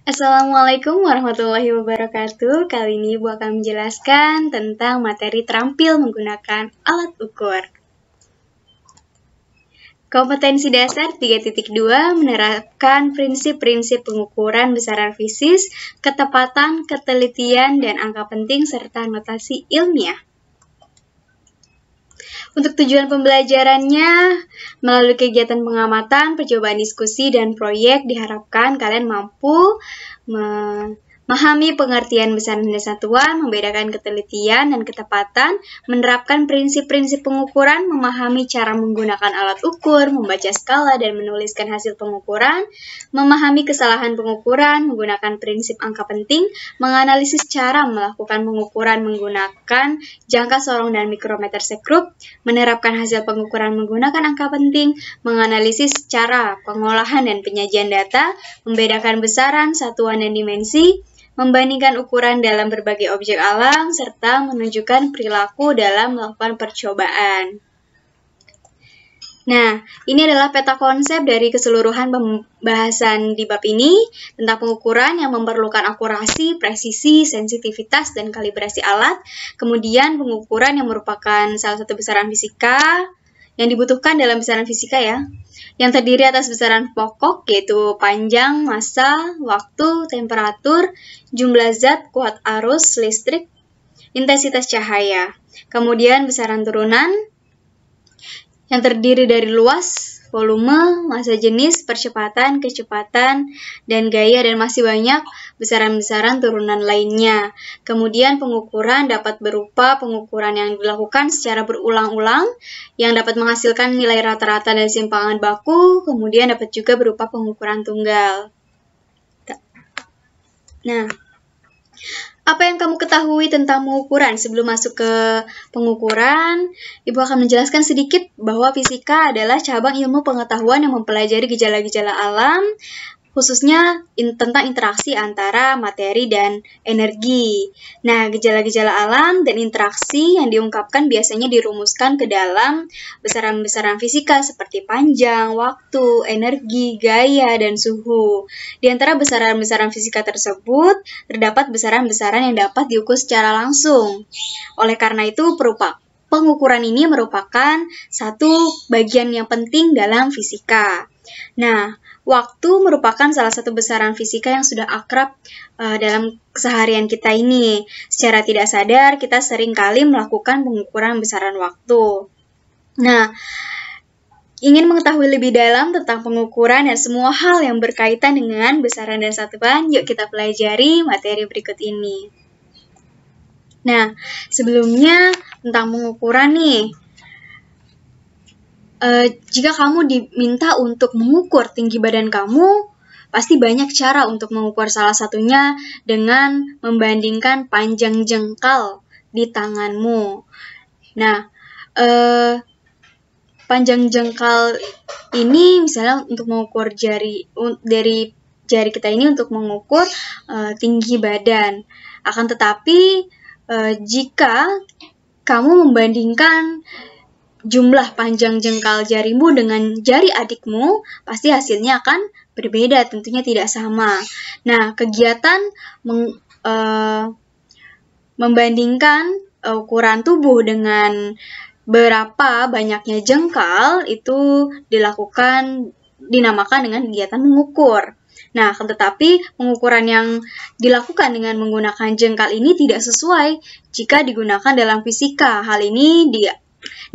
Assalamualaikum warahmatullahi wabarakatuh. Kali ini Ibu akan menjelaskan tentang materi terampil menggunakan alat ukur. Kompetensi dasar 3.2 menerapkan prinsip-prinsip pengukuran besaran fisis, ketepatan, ketelitian, dan angka penting serta notasi ilmiah. Untuk tujuan pembelajarannya, melalui kegiatan pengamatan, percobaan diskusi, dan proyek diharapkan kalian mampu memahami pengertian besaran dan satuan, membedakan ketelitian dan ketepatan, menerapkan prinsip-prinsip pengukuran, memahami cara menggunakan alat ukur, membaca skala dan menuliskan hasil pengukuran, memahami kesalahan pengukuran, menggunakan prinsip angka penting, menganalisis cara melakukan pengukuran menggunakan jangka sorong dan mikrometer sekrup, menerapkan hasil pengukuran menggunakan angka penting, menganalisis cara pengolahan dan penyajian data, membedakan besaran, satuan, dan dimensi, membandingkan ukuran dalam berbagai objek alam, serta menunjukkan perilaku dalam melakukan percobaan. Nah, ini adalah peta konsep dari keseluruhan pembahasan di bab ini tentang pengukuran yang memerlukan akurasi, presisi, sensitivitas, dan kalibrasi alat. Kemudian pengukuran yang merupakan salah satu besaran fisika yang dibutuhkan dalam besaran fisika ya, yang terdiri atas besaran pokok yaitu panjang, massa, waktu, temperatur, jumlah zat, kuat arus listrik, intensitas cahaya. Kemudian besaran turunan yang terdiri dari luas, volume, massa jenis, percepatan, kecepatan, dan gaya, dan masih banyak besaran-besaran turunan lainnya. Kemudian pengukuran dapat berupa pengukuran yang dilakukan secara berulang-ulang, yang dapat menghasilkan nilai rata-rata dan simpangan baku, kemudian dapat juga berupa pengukuran tunggal. Nah, apa yang kamu ketahui tentang pengukuran? Sebelum masuk ke pengukuran, Ibu akan menjelaskan sedikit bahwa fisika adalah cabang ilmu pengetahuan yang mempelajari gejala-gejala alam, khususnya tentang interaksi antara materi dan energi. Nah, gejala-gejala alam dan interaksi yang diungkapkan biasanya dirumuskan ke dalam besaran-besaran fisika seperti panjang, waktu, energi, gaya, dan suhu. Di antara besaran-besaran fisika tersebut, terdapat besaran-besaran yang dapat diukur secara langsung. Oleh karena itu, pengukuran ini merupakan satu bagian yang penting dalam fisika. Nah, waktu merupakan salah satu besaran fisika yang sudah akrab dalam keseharian kita ini. Secara tidak sadar, kita sering kali melakukan pengukuran besaran waktu. Nah, ingin mengetahui lebih dalam tentang pengukuran dan semua hal yang berkaitan dengan besaran dan satuan, yuk kita pelajari materi berikut ini. Nah, sebelumnya tentang pengukuran nih. Jika kamu diminta untuk mengukur tinggi badan kamu, pasti banyak cara untuk mengukur, salah satunya dengan membandingkan panjang jengkal di tanganmu. Nah, panjang jengkal ini misalnya untuk mengukur dari jari kita ini untuk mengukur tinggi badan. Akan tetapi, jika kamu membandingkan jumlah panjang jengkal jarimu dengan jari adikmu, pasti hasilnya akan berbeda, tentunya tidak sama. Nah, kegiatan membandingkan ukuran tubuh dengan berapa banyaknya jengkal itu dinamakan dengan kegiatan mengukur. Nah, tetapi pengukuran yang dilakukan dengan menggunakan jengkal ini tidak sesuai jika digunakan dalam fisika. Hal ini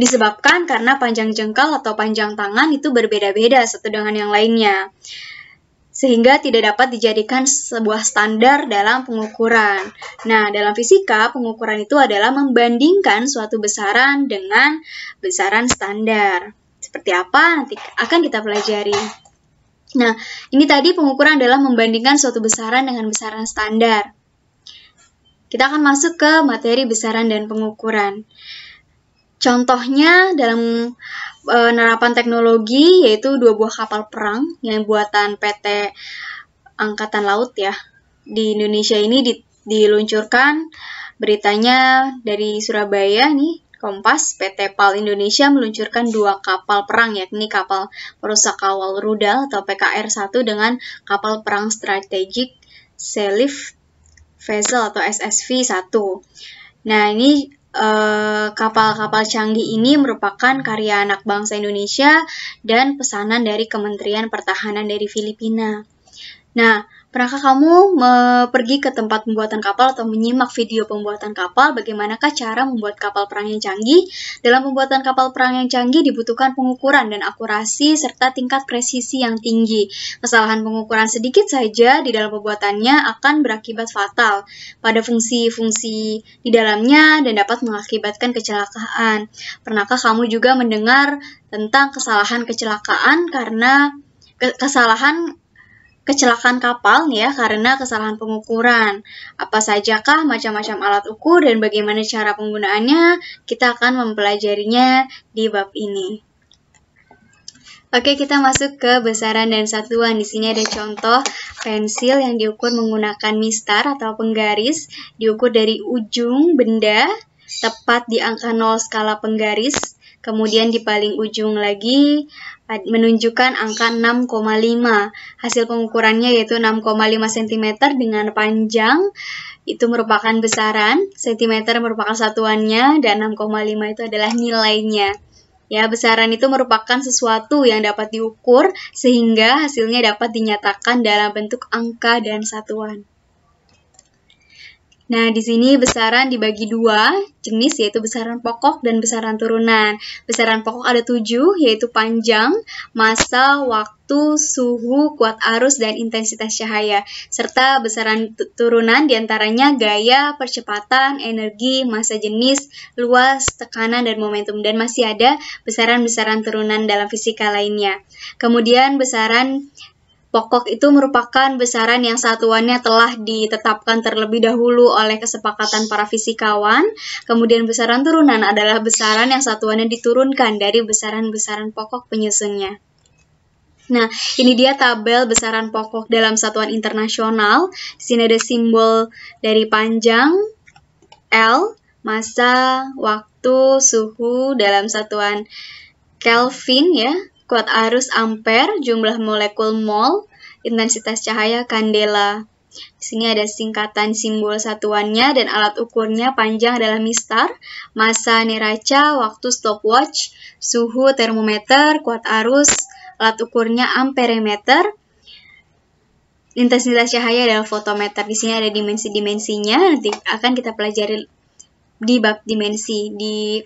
disebabkan karena panjang jengkal atau panjang tangan itu berbeda-beda satu dengan yang lainnya, sehingga tidak dapat dijadikan sebuah standar dalam pengukuran. Nah, dalam fisika, pengukuran itu adalah membandingkan suatu besaran dengan besaran standar. Seperti apa? Nanti akan kita pelajari. Nah, ini tadi pengukuran adalah membandingkan suatu besaran dengan besaran standar. Kita akan masuk ke materi besaran dan pengukuran. Contohnya dalam penerapan teknologi yaitu 2 buah kapal perang yang buatan PT Angkatan Laut ya. Di Indonesia ini diluncurkan, beritanya dari Surabaya nih, Kompas, PT PAL Indonesia meluncurkan 2 kapal perang, yakni kapal perusak kawal rudal atau PKR-1 dengan kapal perang strategik Selif Vessel atau SSV-1. Nah, ini kapal-kapal canggih ini merupakan karya anak bangsa Indonesia dan pesanan dari Kementerian Pertahanan dari Filipina. Nah, pernahkah kamu pergi ke tempat pembuatan kapal atau menyimak video pembuatan kapal? Bagaimanakah cara membuat kapal perang yang canggih? Dalam pembuatan kapal perang yang canggih dibutuhkan pengukuran dan akurasi serta tingkat presisi yang tinggi. Kesalahan pengukuran sedikit saja di dalam pembuatannya akan berakibat fatal pada fungsi-fungsi di dalamnya dan dapat mengakibatkan kecelakaan. Pernahkah kamu juga mendengar tentang kesalahan kecelakaan karena kecelakaan kapal ya karena kesalahan pengukuran? Apa sajakah macam-macam alat ukur dan bagaimana cara penggunaannya? Kita akan mempelajarinya di bab ini. Oke, kita masuk ke besaran dan satuan. Di sini ada contoh pensil yang diukur menggunakan mistar atau penggaris, diukur dari ujung benda tepat di angka 0 skala penggaris. Kemudian di paling ujung lagi menunjukkan angka 6,5. Hasil pengukurannya yaitu 6,5 cm dengan panjang itu merupakan besaran, cm merupakan satuannya, dan 6,5 itu adalah nilainya. Ya, besaran itu merupakan sesuatu yang dapat diukur sehingga hasilnya dapat dinyatakan dalam bentuk angka dan satuan. Nah, di sini besaran dibagi dua jenis, yaitu besaran pokok dan besaran turunan. Besaran pokok ada 7, yaitu panjang, massa, waktu, suhu, kuat arus, dan intensitas cahaya. Serta besaran turunan diantaranya gaya, percepatan, energi, massa jenis, luas, tekanan, dan momentum. Dan masih ada besaran-besaran turunan dalam fisika lainnya. Kemudian besaran pokok itu merupakan besaran yang satuannya telah ditetapkan terlebih dahulu oleh kesepakatan para fisikawan. Kemudian besaran turunan adalah besaran yang satuannya diturunkan dari besaran-besaran pokok penyusunnya. Nah, ini dia tabel besaran pokok dalam satuan internasional. Di sini ada simbol dari panjang, L, massa, waktu, suhu dalam satuan Kelvin ya. Kuat arus ampere, jumlah molekul mol, intensitas cahaya kandela. Di sini ada singkatan simbol satuannya dan alat ukurnya. Panjang adalah mistar, massa neraca, waktu stopwatch, suhu termometer, kuat arus, alat ukurnya amperemeter, intensitas cahaya adalah fotometer. Di sini ada dimensi-dimensinya, nanti akan kita pelajari di bab dimensi, di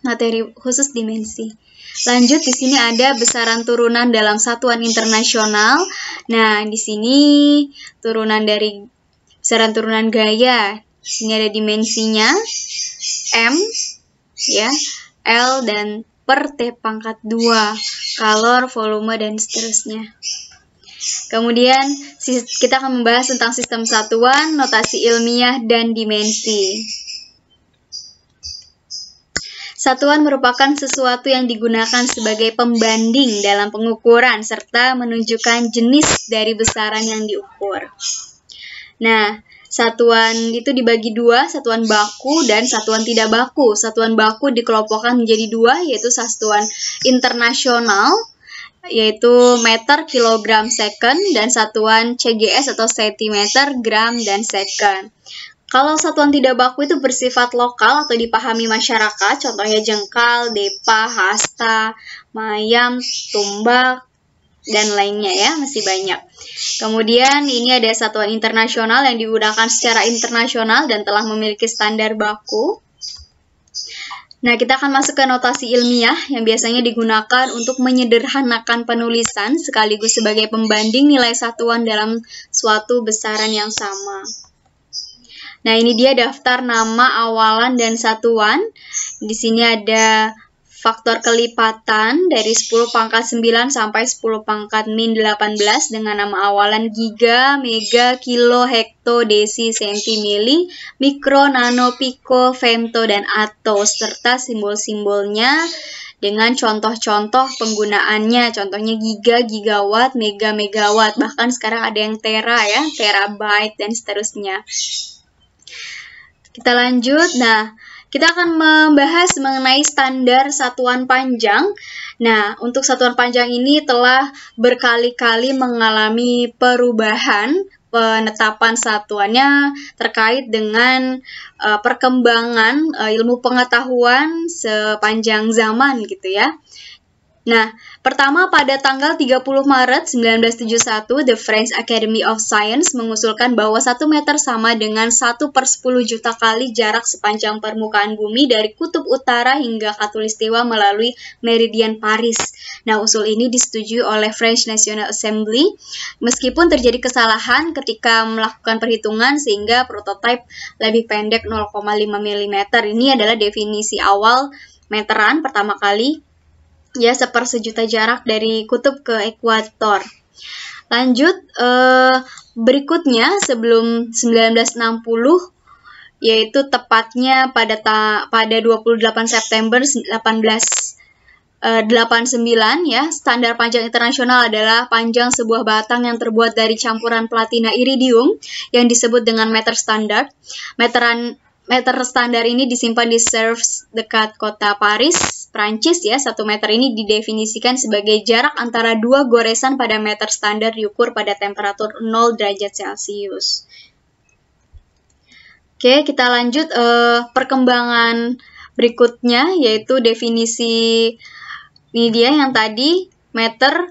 materi khusus dimensi. Lanjut, di sini ada besaran turunan dalam satuan internasional. Nah, di sini besaran turunan gaya. Di sini ada dimensinya M, ya, L dan per T pangkat 2, kalor, volume, dan seterusnya. Kemudian kita akan membahas tentang sistem satuan, notasi ilmiah, dan dimensi. Satuan merupakan sesuatu yang digunakan sebagai pembanding dalam pengukuran serta menunjukkan jenis dari besaran yang diukur. Nah, satuan itu dibagi dua, satuan baku dan satuan tidak baku. Satuan baku dikelompokkan menjadi dua, yaitu satuan internasional, yaitu meter, kilogram, second, dan satuan CGS atau centimeter, gram, dan second. Kalau satuan tidak baku itu bersifat lokal atau dipahami masyarakat, contohnya jengkal, depa, hasta, mayam, tumbak, dan lainnya ya, masih banyak. Kemudian ini ada satuan internasional yang digunakan secara internasional dan telah memiliki standar baku. Nah, kita akan masuk ke notasi ilmiah yang biasanya digunakan untuk menyederhanakan penulisan sekaligus sebagai pembanding nilai satuan dalam suatu besaran yang sama. Nah, ini dia daftar nama, awalan, dan satuan. Di sini ada faktor kelipatan dari 10 pangkat 9 sampai 10 pangkat min 18 dengan nama awalan giga, mega, kilo, hekto, desi, senti, mili, mikro, nano, piko, femto, dan atto, serta simbol-simbolnya dengan contoh-contoh penggunaannya. Contohnya giga, gigawatt, mega, megawatt, bahkan sekarang ada yang tera ya, terabyte, dan seterusnya. Kita lanjut. Nah, kita akan membahas mengenai standar satuan panjang. Nah, untuk satuan panjang ini telah berkali-kali mengalami perubahan penetapan satuannya terkait dengan perkembangan ilmu pengetahuan sepanjang zaman gitu ya. Nah, pertama pada tanggal 30 Maret 1971, The French Academy of Science mengusulkan bahwa 1 meter sama dengan 1/10 juta kali jarak sepanjang permukaan bumi dari kutub utara hingga khatulistiwa melalui meridian Paris. Nah, usul ini disetujui oleh French National Assembly, meskipun terjadi kesalahan ketika melakukan perhitungan sehingga prototipe lebih pendek 0,5 mm. Ini adalah definisi awal meteran pertama kali, ya, 1/1000 jarak dari kutub ke ekuator. Lanjut, berikutnya sebelum 1960, yaitu tepatnya pada 28 September 1889, ya, standar panjang internasional adalah panjang sebuah batang yang terbuat dari campuran platina iridium yang disebut dengan meter standar. Meter standar ini disimpan di Sèvres dekat kota Paris, Prancis, ya. 1 meter ini didefinisikan sebagai jarak antara 2 goresan pada meter standar diukur pada temperatur 0 derajat Celcius. Oke, kita lanjut perkembangan berikutnya, yaitu definisi ini dia yang tadi meter.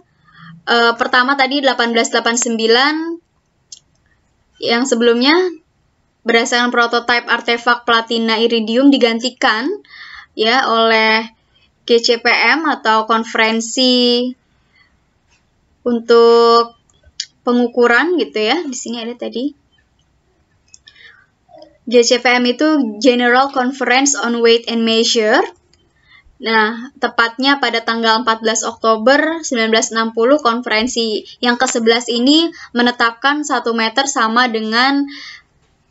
Pertama tadi 1889, yang sebelumnya berdasarkan prototipe artefak platina iridium digantikan, ya, oleh GCPM atau konferensi untuk pengukuran gitu ya. Di sini ada tadi. GCPM itu General Conference on Weight and Measure. Nah, tepatnya pada tanggal 14 Oktober 1960, konferensi yang ke-11 ini menetapkan 1 meter sama dengan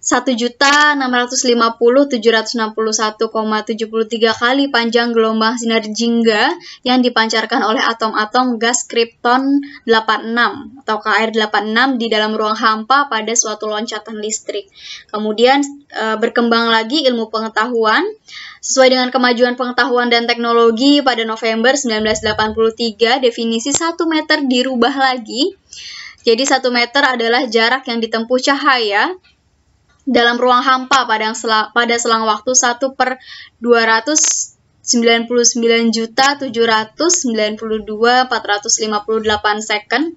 1.650.761,73 kali panjang gelombang sinar jingga yang dipancarkan oleh atom-atom gas krypton 86 atau Kr86 di dalam ruang hampa pada suatu loncatan listrik. Kemudian berkembang lagi ilmu pengetahuan. Sesuai dengan kemajuan pengetahuan dan teknologi, pada November 1983, definisi 1 meter dirubah lagi. Jadi 1 meter adalah jarak yang ditempuh cahaya dalam ruang hampa pada selang waktu 1/299.792.458 second,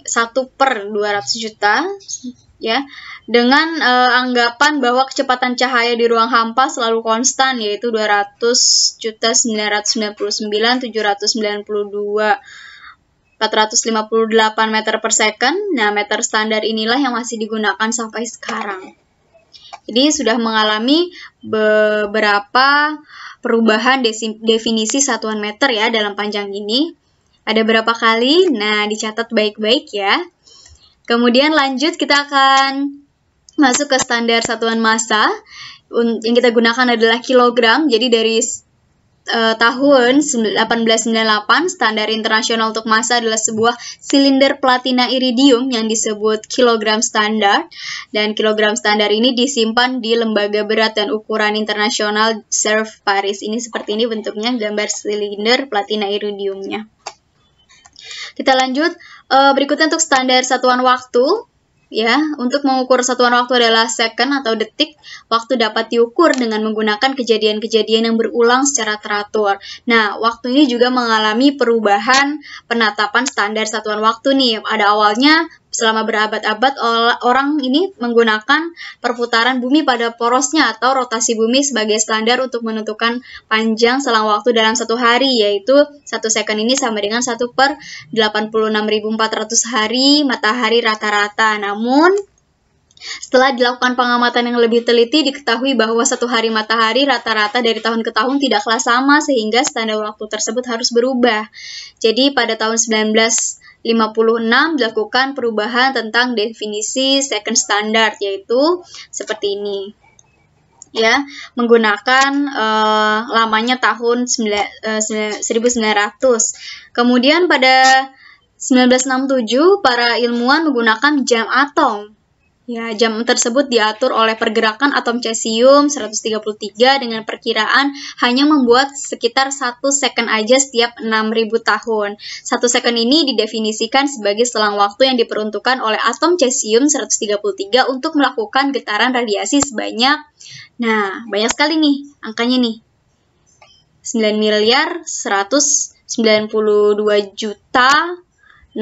1/200 juta, ya, dengan anggapan bahwa kecepatan cahaya di ruang hampa selalu konstan, yaitu 200.999.792.458 meter per second. Nah, meter standar inilah yang masih digunakan sampai sekarang. Jadi sudah mengalami beberapa perubahan definisi satuan meter ya dalam panjang ini. Ada berapa kali? Nah, dicatat baik-baik ya. Kemudian lanjut, kita akan masuk ke standar satuan massa. Yang kita gunakan adalah kilogram. Jadi dari tahun 1898, standar internasional untuk massa adalah sebuah silinder platina iridium yang disebut kilogram standar, dan kilogram standar ini disimpan di Lembaga Berat dan Ukuran Internasional Sèvres Paris. Ini seperti ini bentuknya, gambar silinder platina iridiumnya. Kita lanjut, berikutnya untuk standar satuan waktu. Ya, untuk mengukur satuan waktu adalah second atau detik. Waktu dapat diukur dengan menggunakan kejadian-kejadian yang berulang secara teratur. Nah, waktu ini juga mengalami perubahan penetapan standar satuan waktu nih. Pada awalnya, selama berabad-abad, orang ini menggunakan perputaran bumi pada porosnya atau rotasi bumi sebagai standar untuk menentukan panjang selang waktu dalam satu hari, yaitu 1 second ini sama dengan 1/86.400 hari matahari rata-rata. Namun, setelah dilakukan pengamatan yang lebih teliti, diketahui bahwa 1 hari matahari rata-rata dari tahun ke tahun tidaklah sama, sehingga standar waktu tersebut harus berubah. Jadi, pada tahun 1956 dilakukan perubahan tentang definisi second standard, yaitu seperti ini. Ya, menggunakan lamanya tahun 1900. Kemudian pada 1967 para ilmuwan menggunakan jam atom. Ya, jam tersebut diatur oleh pergerakan atom cesium 133 dengan perkiraan hanya membuat sekitar 1 second aja setiap 6.000 tahun. 1 second ini didefinisikan sebagai selang waktu yang diperuntukkan oleh atom cesium 133 untuk melakukan getaran radiasi sebanyak, nah, banyak sekali nih angkanya nih. 9.192.631.770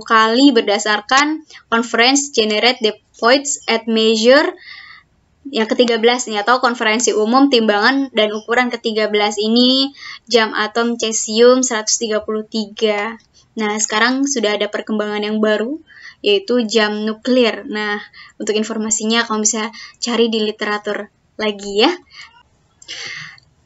kali berdasarkan Conference Generate Depots at Measure yang ke-13 nih, atau konferensi umum timbangan dan ukuran ke-13 ini jam atom cesium 133. Nah, sekarang sudah ada perkembangan yang baru, yaitu jam nuklir. Nah, untuk informasinya kamu bisa cari di literatur lagi ya.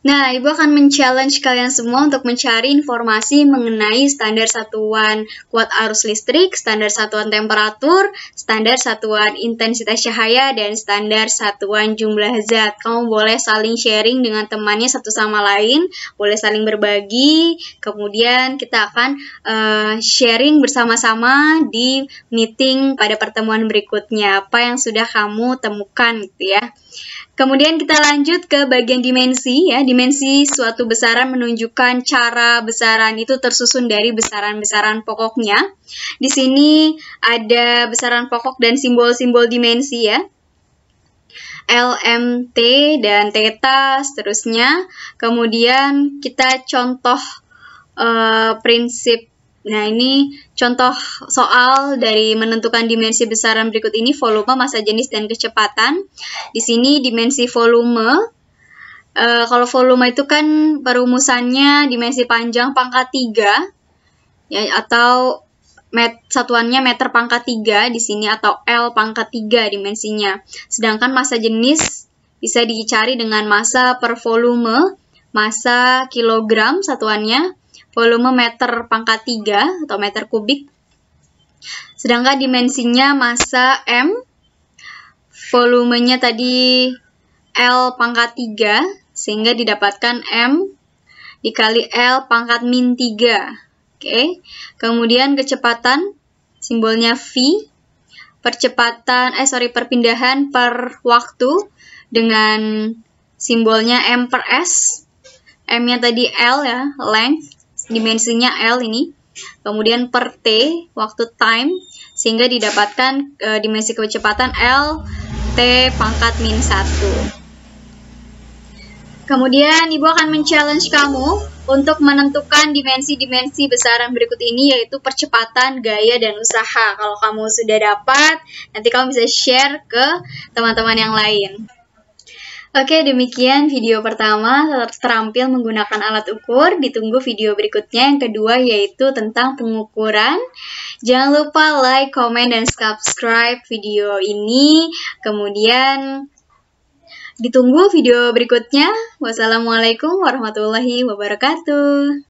Nah, Ibu akan men-challenge kalian semua untuk mencari informasi mengenai standar satuan kuat arus listrik, standar satuan temperatur, standar satuan intensitas cahaya, dan standar satuan jumlah zat. Kamu boleh saling sharing dengan temannya satu sama lain, boleh saling berbagi, kemudian kita akan sharing bersama-sama di meeting pada pertemuan berikutnya, apa yang sudah kamu temukan gitu ya. Kemudian kita lanjut ke bagian dimensi ya. Dimensi suatu besaran menunjukkan cara besaran itu tersusun dari besaran-besaran pokoknya. Di sini ada besaran pokok dan simbol-simbol dimensi ya. L, M, T, dan theta seterusnya. Kemudian kita contoh prinsip. Nah, ini contoh soal dari menentukan dimensi besaran berikut ini: volume, massa jenis, dan kecepatan. Di sini dimensi volume, kalau volume itu kan perumusannya dimensi panjang pangkat 3, ya, atau satuannya meter pangkat 3 di sini, atau L pangkat 3 dimensinya. Sedangkan massa jenis bisa dicari dengan massa per volume, massa kilogram satuannya, volume meter pangkat 3 atau meter kubik. Sedangkan dimensinya massa M, volumenya tadi L pangkat 3, sehingga didapatkan M dikali L pangkat min 3. Oke. Kemudian kecepatan, simbolnya V, perpindahan per waktu dengan simbolnya M per S. M-nya tadi L ya, length, dimensinya L ini, kemudian per T, waktu time, sehingga didapatkan dimensi kecepatan L T pangkat min 1. Kemudian Ibu akan men-challenge kamu untuk menentukan dimensi-dimensi besaran berikut ini, yaitu percepatan, gaya, dan usaha. Kalau kamu sudah dapat, nanti kamu bisa share ke teman-teman yang lain. Oke, demikian video pertama terampil menggunakan alat ukur. Ditunggu video berikutnya yang kedua, yaitu tentang pengukuran. Jangan lupa like, comment, dan subscribe video ini. Kemudian ditunggu video berikutnya. Wassalamualaikum warahmatullahi wabarakatuh.